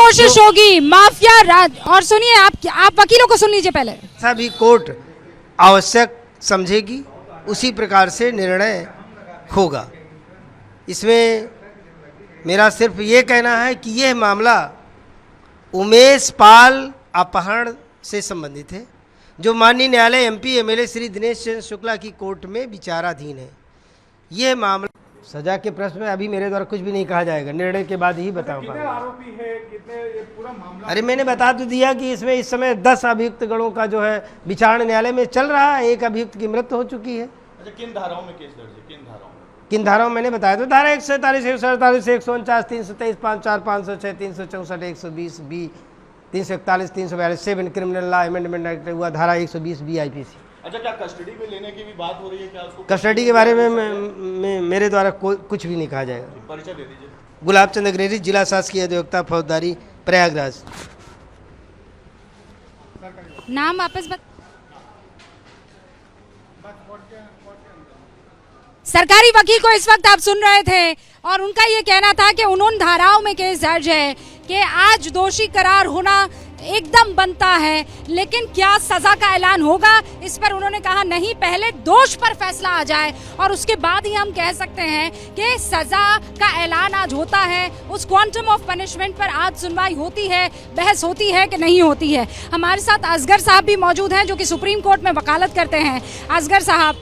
कोशिश होगी माफिया राज। और सुनिए, आप वकीलों को सुन लीजिए पहले। सभी कोर्ट आवश्यक समझेगी, उसी प्रकार से निर्णय होगा। इसमें मेरा सिर्फ ये कहना है कि यह मामला उमेश पाल अपहरण से संबंधित है, जो माननीय न्यायालय एमपी एमएलए श्री दिनेश चंद्र शुक्ला की कोर्ट में विचाराधीन है। यह मामला सजा के प्रश्न में अभी मेरे द्वारा कुछ भी नहीं कहा जाएगा, निर्णय के बाद ही बता पाऊंगा। आरोपी है, कितने, ये पूरा मामला? अरे मैंने बता तो दिया कि इसमें इस समय 10 अभियुक्त गणों का जो है विचारण न्यायालय में चल रहा है। एक अभियुक्त की मृत्यु हो चुकी है। अच्छा, किन धाराओं में केस दर्ज है? किन धाराओं मैंने बताया तो धारा 147, 148, 149, 323, 54, 506, 364, 120 B, 341, 342 7 criminal law amendment act हुआ, धारा 120 बी आईपीसी। अच्छा, क्या कस्टडी में लेने की भी बात हो रही है? क्या उसको कस्टडी के बारे में मेरे द्वारा कुछ भी नहीं कहा जाएगा। परिचय दे दीजिए। गुलाब चंद अग्रेरी, जिला शासकीय अधिवक्ता फौजदारी, प्रयागराज। नाम वापस सरकारी वकील को इस वक्त आप सुन रहे थे और उनका ये कहना था कि उन धाराओं में केस दर्ज है कि आज दोषी करार होना एकदम बनता है, लेकिन क्या सजा का ऐलान होगा, इस पर उन्होंने कहा नहीं, पहले दोष पर फैसला आ जाए और उसके बाद ही हम कह सकते हैं कि सजा का ऐलान आज होता है। उस क्वांटम ऑफ पनिशमेंट पर आज सुनवाई होती है, बहस होती है कि नहीं होती है। हमारे साथ असगर साहब भी मौजूद हैं जो कि सुप्रीम कोर्ट में वकालत करते हैं। असगर साहब,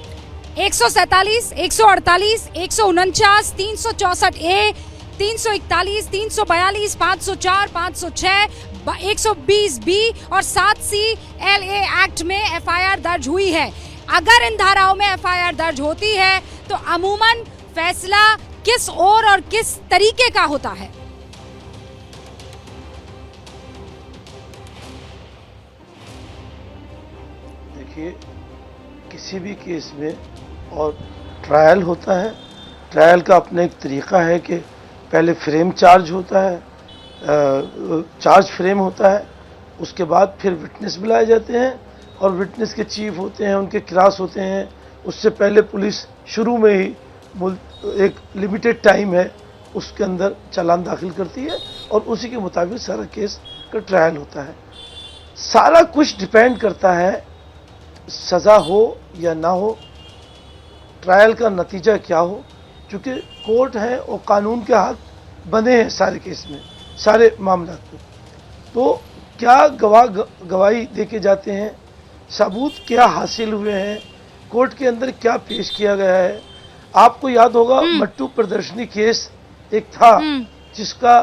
147, 148, 149, 364 ए, 341, 342, 504, 506, 120 बी और 7 सी LA एक्ट में एफआईआर दर्ज हुई है। अगर इन धाराओं में एफआईआर दर्ज होती है तो अमूमन फैसला किस ओर और किस तरीके का होता है? देखिए, किसी भी केस में और ट्रायल होता है, ट्रायल का अपना एक तरीका है कि पहले फ्रेम चार्ज होता है, चार्ज फ्रेम होता है, उसके बाद फिर विटनेस बुलाए जाते हैं और विटनेस के चीफ होते हैं, उनके क्रॉस होते हैं। उससे पहले पुलिस शुरू में ही एक लिमिटेड टाइम है उसके अंदर चालान दाखिल करती है और उसी के मुताबिक सारा केस का ट्रायल होता है। सारा कुछ डिपेंड करता है सज़ा हो या ना हो, ट्रायल का नतीजा क्या हो, क्योंकि कोर्ट है और कानून के हाथ बने हैं सारे केस में, सारे मामला में। तो क्या गवाही देके जाते हैं, सबूत क्या हासिल हुए हैं, कोर्ट के अंदर क्या पेश किया गया है। आपको याद होगा मट्टू प्रदर्शनी केस एक था जिसका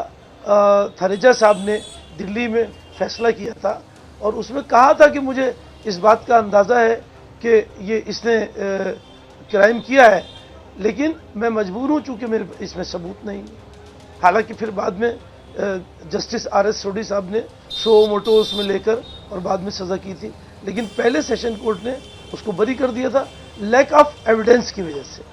थरेजा साहब ने दिल्ली में फैसला किया था और उसमें कहा था कि मुझे इस बात का अंदाज़ा है कि ये इसने क्राइम किया है, लेकिन मैं मजबूर हूँ चूँकि मेरे इसमें सबूत नहीं। हालांकि फिर बाद में जस्टिस RS सोडी साहब ने सो मोटो उसमें लेकर और बाद में सज़ा की थी, लेकिन पहले सेशन कोर्ट ने उसको बरी कर दिया था लैक ऑफ एविडेंस की वजह से,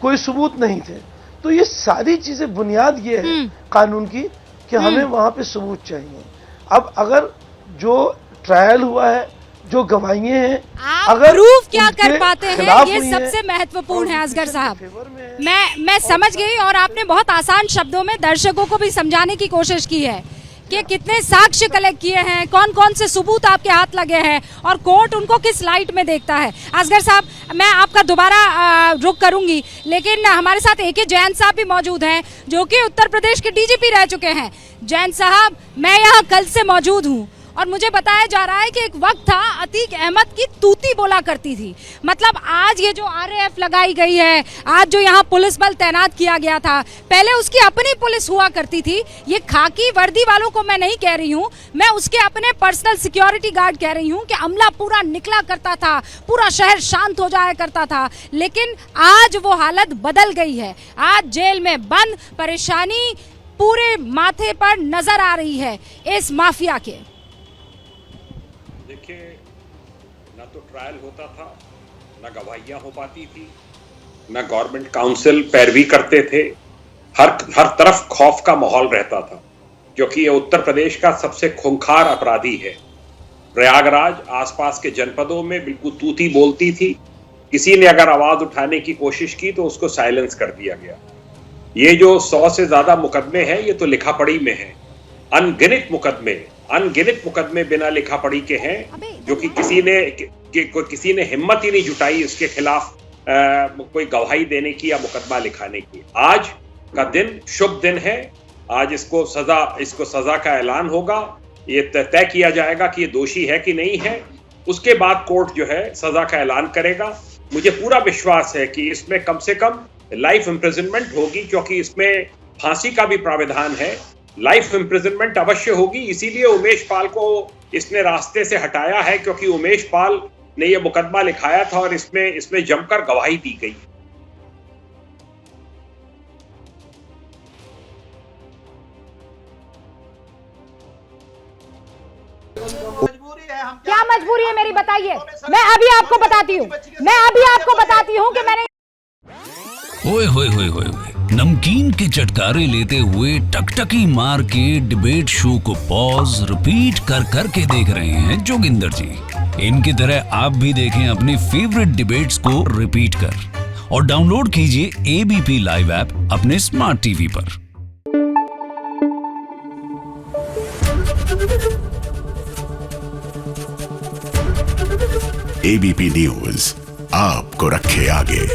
कोई सबूत नहीं थे। तो ये सारी चीज़ें बुनियाद ये है कानून की कि हमें वहाँ पे सबूत चाहिए। अब अगर जो ट्रायल हुआ है, जो गवाहियां हैं, अगर प्रूफ क्या कर पाते हैं, ये सबसे महत्वपूर्ण है। असगर साहब, मैं समझ गई और आपने बहुत आसान शब्दों में दर्शकों को भी समझाने की कोशिश की है कि कितने साक्ष्य कलेक्ट किए हैं, कौन कौन से सबूत आपके हाथ लगे हैं और कोर्ट उनको किस लाइट में देखता है। असगर साहब, मैं आपका दोबारा रुख करूंगी, लेकिन हमारे साथ AK जैन साहब भी मौजूद हैं जो कि उत्तर प्रदेश के DGP रह चुके हैं। जैन साहब, मैं यहाँ कल से मौजूद हूँ और मुझे बताया जा रहा है कि एक वक्त था अतीक अहमद की तूती बोला करती थी। मतलब आज ये जो RAF लगाई गई है, आज जो यहाँ पुलिस बल तैनात किया गया था, पहले उसकी अपनी पुलिस हुआ करती थी। ये खाकी वर्दी वालों को मैं नहीं कह रही हूँ, मैं उसके अपने पर्सनल सिक्योरिटी गार्ड कह रही हूँ कि अमला पूरा निकला करता था, पूरा शहर शांत हो जाया करता था। लेकिन आज वो हालत बदल गई है। आज जेल में बंद, परेशानी पूरे माथे पर नजर आ रही है इस माफिया के। देखिए, ना तो ट्रायल होता था, ना गवाहियां हो पाती थी, ना गवर्नमेंट काउंसिल पैरवी करते थे। हर तरफ खौफ का माहौल रहता था, क्योंकि ये उत्तर प्रदेश का सबसे खूंखार अपराधी है। प्रयागराज आसपास के जनपदों में बिल्कुल तूती बोलती थी, किसी ने अगर आवाज उठाने की कोशिश की तो उसको साइलेंस कर दिया गया। ये जो 100 से ज्यादा मुकदमे हैं, ये तो लिखा पढ़ी में है। अनगिनत मुकदमे बिना लिखा पढ़ी के हैं, जो कि किसी ने हिम्मत ही नहीं जुटाई इसके खिलाफ कोई गवाही देने की या मुकदमा लिखाने की। आज का दिन शुभ दिन है। आज इसको सजा का ऐलान होगा। ये तय किया जाएगा कि ये दोषी है कि नहीं है। उसके बाद कोर्ट जो है सजा का ऐलान करेगा। मुझे पूरा विश्वास है कि इसमें कम से कम लाइफ इम्प्रिजनमेंट होगी, क्योंकि इसमें फांसी का भी प्रावधान है। लाइफ इम्प्रिजनमेंट अवश्य होगी। इसीलिए उमेश पाल को इसने रास्ते से हटाया है, क्योंकि उमेश पाल ने यह मुकदमा लिखाया था और इसमें जमकर गवाही दी गई। क्या मजबूरी है मेरी, बताइए। मैं अभी आपको बताती हूँ कि मैंने ओए होए होए होए नमकीन के चटकारे लेते हुए टकटकी मार के डिबेट शो को पॉज रिपीट कर करके देख रहे हैं जोगिंदर जी। इनकी तरह आप भी देखें अपने फेवरेट डिबेट्स को रिपीट कर और डाउनलोड कीजिए एबीपी लाइव ऐप अपने स्मार्ट टीवी पर। एबीपी न्यूज आपको रखे आगे।